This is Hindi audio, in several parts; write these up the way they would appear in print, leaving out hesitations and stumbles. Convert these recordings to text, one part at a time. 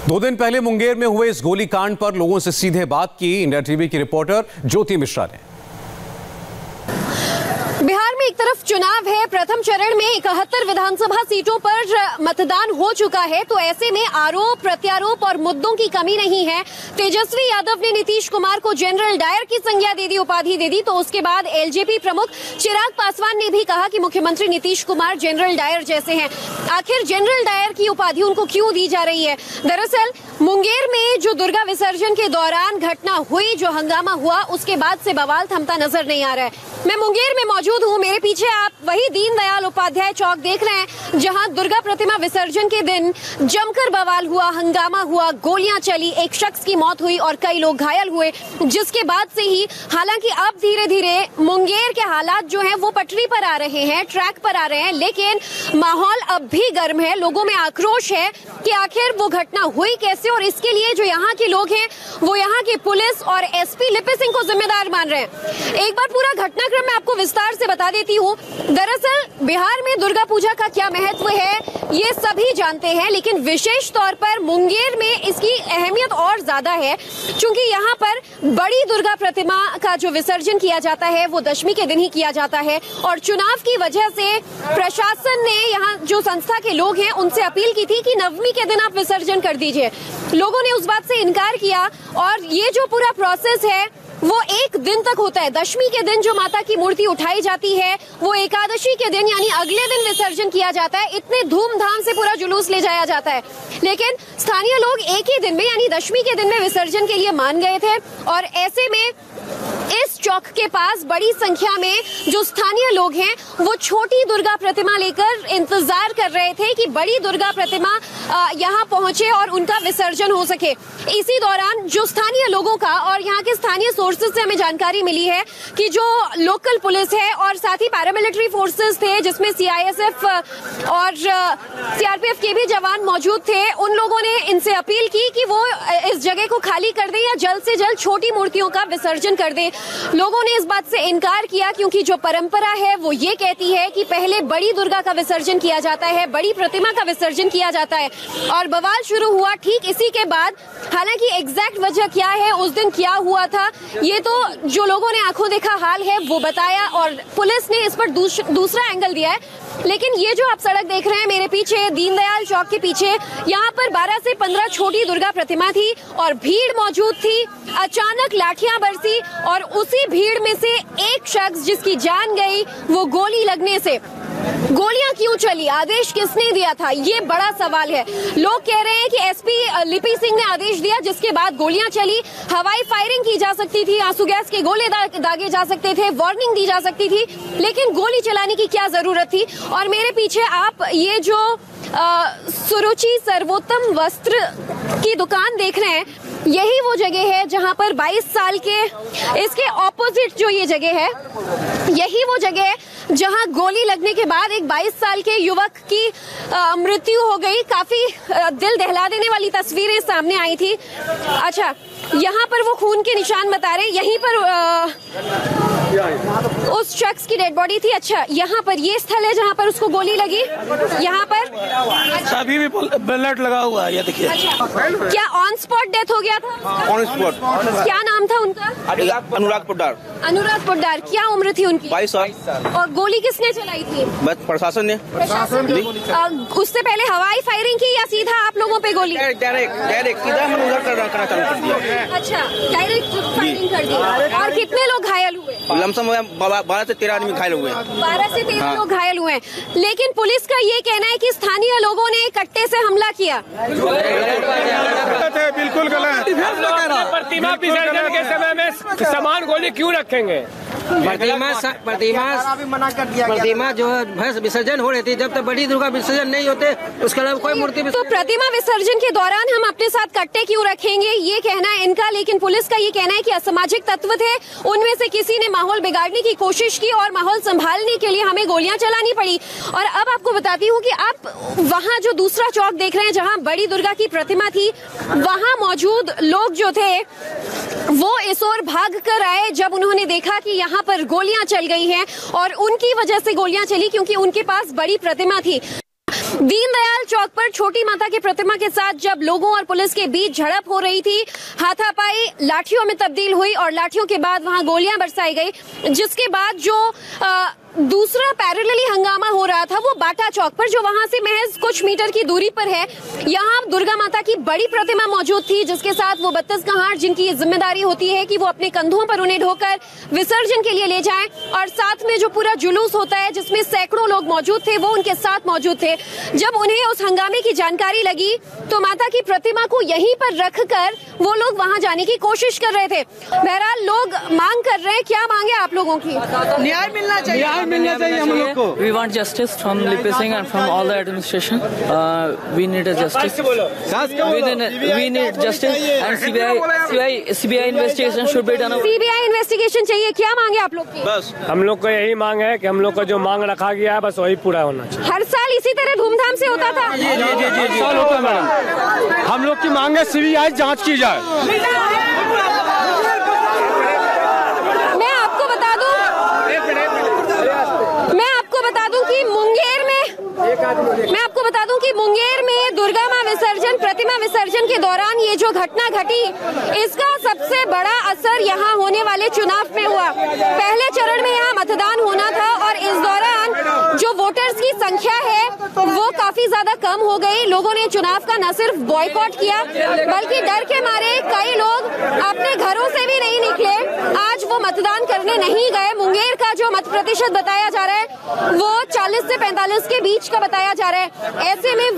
2 दिन पहले मुंगेर में हुए इस गोलीकांड पर लोगों से सीधे बात की इंडिया टीवी की रिपोर्टर ज्योति मिश्रा ने। बिहार में एक तरफ चुनाव है, प्रथम चरण में 71 विधानसभा सीटों पर मतदान हो चुका है, तो ऐसे में आरोप प्रत्यारोप और मुद्दों की कमी नहीं है। तेजस्वी यादव ने नीतीश कुमार को जनरल डायर की संज्ञा दे दी, उपाधि दे दी, तो उसके बाद एलजेपी प्रमुख चिराग पासवान ने भी कहा कि मुख्यमंत्री नीतीश कुमार जनरल डायर जैसे हैं। आखिर जनरल डायर की उपाधि उनको क्यों दी जा रही है? दरअसल मुंगेर में जो दुर्गा विसर्जन के दौरान घटना हुई, जो हंगामा हुआ, उसके बाद से बवाल थमता नजर नहीं आ रहा है। मैं मुंगेर में मौजूद हूँ, मेरे पीछे आप वही दीनदयाल उपाध्याय चौक देख रहे हैं, जहाँ दुर्गा प्रतिमा विसर्जन के दिन जमकर बवाल हुआ, हंगामा हुआ, गोलियां चली, एक शख्स की मौत हुई और कई लोग घायल हुए, जिसके बाद से ही हालांकि अब धीरे धीरे मुंगेर के हालात जो हैं वो पटरी पर आ रहे हैं, ट्रैक पर आ रहे हैं, लेकिन माहौल अब भी गर्म है। लोगों में आक्रोश है कि आखिर वो घटना हुई कैसे, और इसके लिए जो यहाँ के लोग हैं वो यहाँ की पुलिस और एसपी लिपि सिंह को जिम्मेदार मान रहे हैं। एक बार पूरा घटनाक्रम मैं आपको विस्तार से बता देती हूँ। दरअसल बिहार में दुर्गा पूजा का क्या महत्व है ये सभी जानते हैं, लेकिन विशेष तौर पर मुंगेर में इसकी अहमियत और ज्यादा है, क्योंकि यहाँ पर बड़ी दुर्गा प्रतिमा का जो विसर्जन किया जाता है वो दशमी के दिन ही किया जाता है, और चुनाव की वजह से प्रशासन ने यहाँ जो संस्था के लोग हैं उनसे अपील की थी कि नवमी के दिन आप विसर्जन कर दीजिए। लोगों ने उस बात से इनकार किया, और ये जो पूरा प्रोसेस है वो 1 दिन तक होता है। दशमी के दिन जो माता की मूर्ति उठाई जाती है वो एकादशी के दिन यानी अगले दिन विसर्जन किया जाता है। इतने धूमधाम से पूरा जुलूस ले जाया जाता है, लेकिन स्थानीय लोग एक ही दिन में यानी दशमी के दिन में विसर्जन के लिए मान गए थे, और ऐसे में इस चौक के पास बड़ी संख्या में जो स्थानीय लोग हैं वो छोटी दुर्गा प्रतिमा लेकर इंतजार कर रहे थे कि बड़ी दुर्गा प्रतिमा यहाँ पहुंचे और उनका विसर्जन हो सके। इसी दौरान जो स्थानीय लोगों का और यहाँ के स्थानीय सोर्सेज से हमें जानकारी मिली है कि जो लोकल पुलिस है और साथ ही पैरामिलिट्री फोर्सेस थे, जिसमें सीआईएसएफ और सीआरपीएफ के भी जवान मौजूद थे, उन लोगों ने इनसे अपील की कि वो इस जगह को खाली कर दें या जल्द से जल्द छोटी मूर्तियों का विसर्जन कर दें। लोगों ने इस बात से इनकार किया, क्योंकि जो परंपरा है वो ये कहती है कि पहले बड़ी दुर्गा का विसर्जन किया जाता है, बड़ी प्रतिमा का विसर्जन किया जाता है, और बवाल शुरू हुआ ठीक इसी के बाद। हालांकि एग्जैक्ट वजह क्या है, उस दिन क्या हुआ था, ये तो जो लोगों ने आंखों देखा हाल है वो बताया, और पुलिस ने इस पर दूसरा एंगल दिया है। लेकिन ये जो आप सड़क देख रहे हैं मेरे पीछे, दीनदयाल चौक के पीछे, यहाँ पर 12 से 15 छोटी दुर्गा प्रतिमा थी और भीड़ मौजूद थी। अचानक लाठियां बरसी और उसी भीड़ में से एक शख्स जिसकी जान गई वो गोली लगने से। गोलियां क्यों चली, आदेश किसने दिया था, ये बड़ा सवाल है। लोग कह रहे हैं कि एसपी लिपि सिंह ने आदेश दिया, जिसके बाद गोलियां चली। हवाई फायरिंग की जा सकती थी, आंसू गैस के गोले दागे जा सकते थे, वार्निंग दी जा सकती थी, लेकिन गोली चलाने की क्या जरूरत थी। और मेरे पीछे आप ये जो सुरुचि सर्वोत्तम वस्त्र की दुकान देख रहे हैं, यही वो जगह है जहां पर 22 साल के, इसके ऑपोजिट जो ये जगह है, यही वो जगह है जहां गोली लगने के बाद एक 22 साल के युवक की मृत्यु हो गई। काफी दिल दहला देने वाली तस्वीरें सामने आई थी। अच्छा, यहाँ पर वो खून के निशान बता रहे, यहीं पर उस शख्स की डेड बॉडी थी। अच्छा, यहाँ पर ये स्थल है जहाँ पर उसको गोली लगी, यहाँ पर अभी भी ब्लड लगा हुआ है, ये देखिए। अच्छा, क्या ऑन स्पॉट डेथ हो गया था? On spot. क्या नाम था उनका? अनुराग पोद्दार। अनुराग पोद्दार। क्या उम्र थी उनकी? 22 साल। और गोली किसने चलाई थी? बस प्रशासन ने। उससे पहले हवाई फायरिंग की या सीधा आप लोगों पे गोली? डायरेक्ट सीधा हमने उधर करना चालू कर दिया। अच्छा, डायरेक्ट फायरिंग कर दी। और कितने लोग घायल हुए? लमसम 12 से 13 आदमी घायल हुए। 12 से 13 लोग घायल हुए। लेकिन पुलिस का ये कहना है कि स्थानीय लोगों ने कट्टे से हमला किया। बिल्कुल गलत। प्रतिमा विसर्जन के समय में समान गोली क्यों रखेंगे? प्रतिमा जो है विसर्जन हो रही थी, जब तक बड़ी दुर्गा विसर्जन नहीं होते उसके अलावा कोई मूर्ति। तो प्रतिमा विसर्जन के दौरान हम अपने साथ कट्टे क्यों रखेंगे, ये कहना है इनका। लेकिन पुलिस का ये कहना है कि असामाजिक तत्व थे, उनमें से किसी ने माहौल बिगाड़ने की कोशिश की और माहौल संभालने के लिए हमें गोलियां चलानी पड़ी। और अब आपको बताती हूँ कि आप वहाँ जो दूसरा चौक देख रहे हैं जहाँ बड़ी दुर्गा की प्रतिमा थी, वहाँ मौजूद लोग जो थे वो इस ओर भाग कर आए जब उन्होंने देखा कि यहाँ पर गोलियां चल गई हैं, और उनकी वजह से गोलियां चली क्योंकि उनके पास बड़ी प्रतिमा थी। दीनदयाल चौक पर छोटी माता की प्रतिमा के साथ जब लोगों और पुलिस के बीच झड़प हो रही थी, हाथापाई लाठियों में तब्दील हुई और लाठियों के बाद वहां गोलियां बरसाई गई, जिसके बाद जो दूसरा पैरेलली हंगामा हो रहा था वो बाटा चौक पर, जो वहां से महज कुछ मीटर की दूरी पर है। यहाँ दुर्गा माता की बड़ी प्रतिमा मौजूद थी, जिसके साथ वो 32 कहार, जिनकी जिम्मेदारी होती है कि वो अपने कंधों पर उन्हें ढोकर विसर्जन के लिए ले जाएं, और साथ में जो पूरा जुलूस होता है जिसमें सैकड़ों लोग मौजूद थे, वो उनके साथ मौजूद थे। जब उन्हें उस हंगामे की जानकारी लगी तो माता की प्रतिमा को यहीं पर रखकर वो लोग वहां जाने की कोशिश कर रहे थे। बहरहाल लोग मांग कर रहे हैं, क्या मांगे आप लोगों की? न्याय मिलना चाहिए हम लोग को। We want justice from Lipi Singh and from all the administration. We need a justice. We need justice and CBI investigation should be done. CBI investigation चाहिए, क्या मांगे आप लोग की? बस हम लोग को यही मांग है कि हम लोग का जो मांग रखा गया है बस वही पूरा होना चाहिए। हर साल इसी तरह धूमधाम से होता था। जी साल होता है मैडम। हम लोग की मांग है CBI जांच की जाए। मैं आपको बता दूं कि मुंगेर में दुर्गा मां विसर्जन, प्रतिमा विसर्जन के दौरान ये जो घटना घटी, इसका सबसे बड़ा असर यहाँ होने वाले चुनाव में हुआ। पहले चरण में यहाँ मतदान होना था और इस दौरान जो वोटर्स की संख्या है वो काफी ज्यादा कम हो गई। लोगों ने चुनाव का न सिर्फ बॉयकॉट किया बल्कि डर के मारे कई लोग अपने घरों से भी नहीं निकले। आज वो मतदान करने नहीं गए। मुंगेर का जो मत प्रतिशत बताया जा रहा है वो 40 से 45 के बीच का बताया जा रहा है। ऐसे में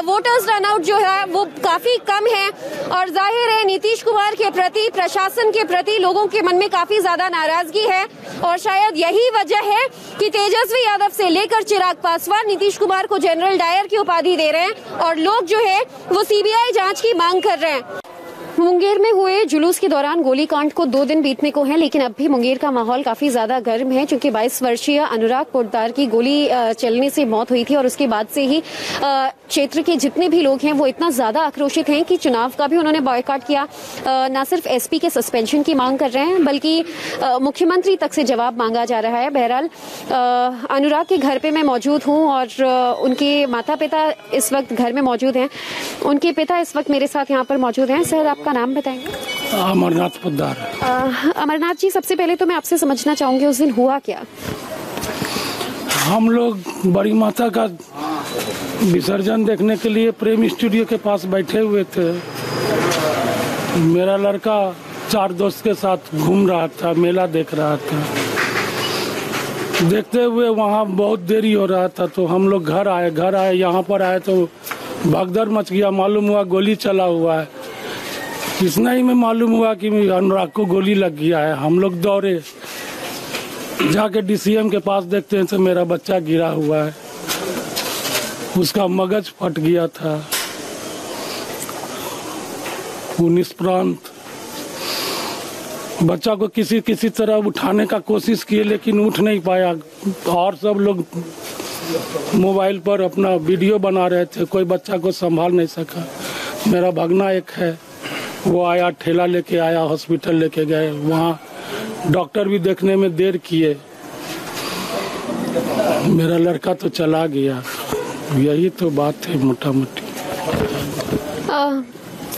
वोटर्स टर्नआउट जो है वो काफी कम है और जाहिर है नीतीश कुमार के प्रति, प्रशासन के प्रति लोगों के मन में काफी ज्यादा नाराजगी है और शायद यही वजह है कि तेजस्वी यादव से लेकर चिराग पासवान नीतीश कुमार को जनरल डायर की उपाधि दे रहे हैं और लोग जो है वो CBI जांच की मांग कर रहे हैं। मुंगेर में हुए जुलूस के दौरान गोलीकांड को 2 दिन बीतने को हैं, लेकिन अब भी मुंगेर का माहौल काफी ज्यादा गर्म है, क्योंकि 22 वर्षीय अनुराग पोद्दार की गोली चलने से मौत हुई थी और उसके बाद से ही क्षेत्र के जितने भी लोग हैं वो इतना ज्यादा आक्रोशित हैं कि चुनाव का भी उन्होंने बॉयकॉट किया। न सिर्फ SP के सस्पेंशन की मांग कर रहे हैं बल्कि मुख्यमंत्री तक से जवाब मांगा जा रहा है। बहरहाल अनुराग के घर पे मैं मौजूद हूँ और उनके माता पिता इस वक्त घर में मौजूद हैं। उनके पिता इस वक्त मेरे साथ यहाँ पर मौजूद हैं। सर, आपका नाम बताएंगे? अमरनाथ पोद्दार। अमरनाथ जी, सबसे पहले तो मैं आपसे समझना चाहूंगी उस दिन हुआ क्या? हम लोग बड़ी माता का विसर्जन देखने के लिए प्रेम स्टूडियो के पास बैठे हुए थे। मेरा लड़का 4 दोस्त के साथ घूम रहा था, मेला देख रहा था। देखते हुए वहाँ बहुत देरी हो रहा था तो हम लोग घर आए। यहाँ पर आए तो भगदड़ मच गया। मालूम हुआ गोली चला हुआ है। इतना ही में मालूम हुआ कि अनुराग को गोली लग गया है। हम लोग दौड़े, जाके DCM के पास देखते हैं तो मेरा बच्चा गिरा हुआ है, उसका मगज फट गया था, 19 प्रांत। बच्चा को किसी तरह उठाने का कोशिश किए लेकिन उठ नहीं पाया और सब लोग मोबाइल पर अपना वीडियो बना रहे थे। कोई बच्चा को संभाल नहीं सका। मेरा भगना एक है, वो आया, ठेला लेके आया, हॉस्पिटल लेके गए। वहाँ डॉक्टर भी देखने में देर किए। मेरा लड़का तो चला गया। यही तो बात है मोटा मोटी।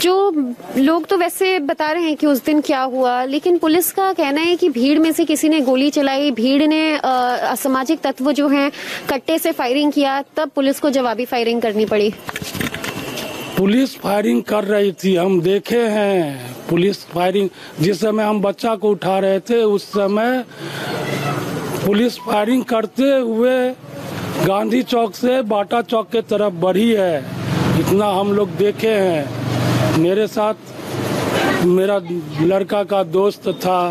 जो लोग तो वैसे बता रहे हैं कि उस दिन क्या हुआ, लेकिन पुलिस का कहना है कि भीड़ में से किसी ने गोली चलाई, भीड़ ने असामाजिक तत्व जो हैं कट्टे से फायरिंग किया, तब पुलिस को जवाबी फायरिंग करनी पड़ी। पुलिस फायरिंग कर रही थी, हम देखे हैं पुलिस फायरिंग। जिस समय हम बच्चा को उठा रहे थे उस समय पुलिस फायरिंग करते हुए गांधी चौक से बाटा चौक के तरफ बढ़ी है। इतना हम लोग देखे हैं। मेरे साथ मेरा लड़का का दोस्त था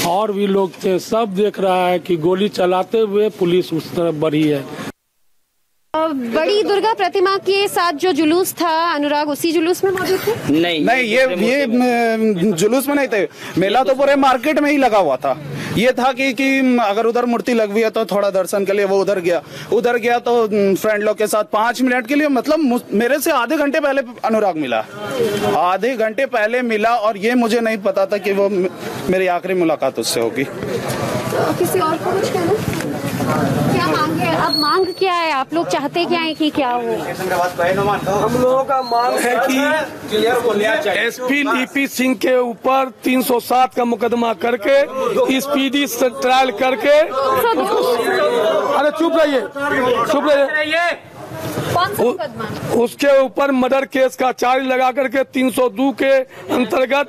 और भी लोग थे, सब देख रहा है कि गोली चलाते हुए पुलिस उस तरफ बढ़ी है। बड़ी दुर्गा प्रतिमा के साथ जो जुलूस था, अनुराग उसी जुलूस में मौजूद थे? नहीं, ये जुलूस में नहीं थे। मेला तो पूरे मार्केट में ही लगा हुआ था। ये था कि अगर उधर मूर्ति लग हुई है तो थोड़ा दर्शन के लिए वो उधर गया तो फ्रेंड लोग के साथ 5 मिनट के लिए, मतलब मेरे से आधे घंटे पहले अनुराग मिला, आधे घंटे पहले मिला और ये मुझे नहीं पता था कि वो मेरी आखिरी मुलाकात उससे होगी। किसी और को कुछ कहना? क्या मांग है? अब मांग क्या है? आप लोग चाहते क्या है कि क्या हो? हम लोगों का मांग है कि एसपी लिपि सिंह के ऊपर 307 का मुकदमा करके स्पीडी ट्रायल करके, अरे चुप रहिए, कौन सा मुकदमा? उसके ऊपर मर्डर केस का चार्ज लगा करके 302 के अंतर्गत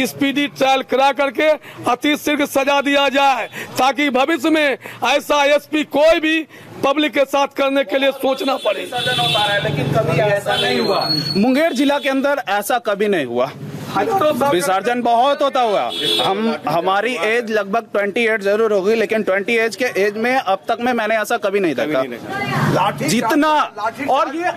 स्पीडी ट्रायल करा करके अति शीघ्र सजा दिया जाए, ताकि भविष्य में ऐसा एसपी कोई भी पब्लिक के साथ करने के लिए सोचना पड़े। लेकिन कभी ऐसा नहीं हुआ। मुंगेर जिला के अंदर ऐसा कभी नहीं हुआ। विसर्जन बहुत होता हुआ। हमारी एज लगभग 28 जरूर होगी, लेकिन 20 के एज में अब तक में मैंने ऐसा कभी नहीं देखा। जितना और ये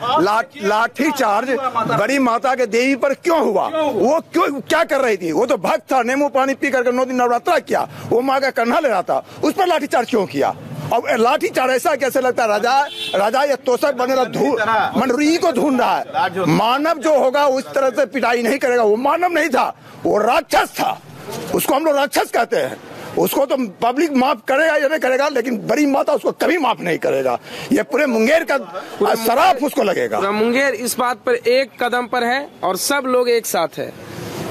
लाठी चार्ज बड़ी माता के देवी पर क्यों हुआ? वो क्यों क्या कर रही थी? वो तो भक्त था, नींबू पानी पी करके 9 दिन नवरात्रा किया, वो माँ का कन्हा ले रहा था, उस पर लाठी चार्ज क्यों किया? अब लाठी चार्ज ऐसा कैसे लगता है? राजा या तोषक बने मनरूही को ढूंढ रहा है। मानव जो होगा उस तरह से पिटाई नहीं करेगा। वो मानव नहीं था, वो राक्षस था। उसको हम लोग राक्षस कहते हैं। उसको तो पब्लिक माफ करेगा या नहीं करेगा, लेकिन बड़ी माता उसको कभी माफ नहीं करेगा। ये पूरे मुंगेर का शराफ उसको लगेगा। मुंगेर इस बात पर एक कदम पर है और सब लोग एक साथ है।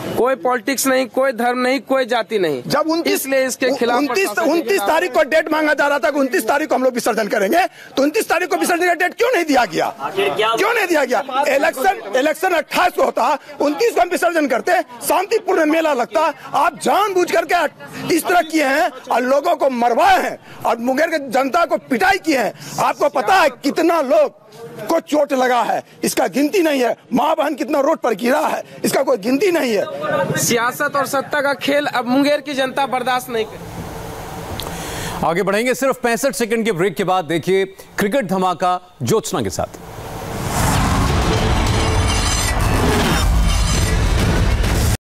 कोई पॉलिटिक्स नहीं, कोई धर्म नहीं, कोई जाति नहीं। जब 29 तारीख को डेट मांगा जा रहा था कि 29 तारीख को हम लोग विसर्जन करेंगे, तो 29 तारीख को विसर्जन का डेट क्यों नहीं दिया गया? क्यों नहीं दिया गया? इलेक्शन 28 को होता, 29 को हम विसर्जन करते, शांतिपूर्ण मेला लगता। आप जानबूझ करके इस तरह किए हैं और लोगों को मरवाए हैं और मुंगेर के जनता को पिटाई की है। आपको पता है कितना लोग को चोट लगा है? इसका गिनती नहीं है। माँ बहन कितना रोड पर गिरा है, इसका कोई गिनती नहीं है। सियासत और सत्ता का खेल अब मुंगेर की जनता बर्दाश्त नहीं कर। आगे बढ़ेंगे। सिर्फ 65 सेकंड के ब्रेक के बाद देखिए क्रिकेट धमाका ज्योत्सना के साथ।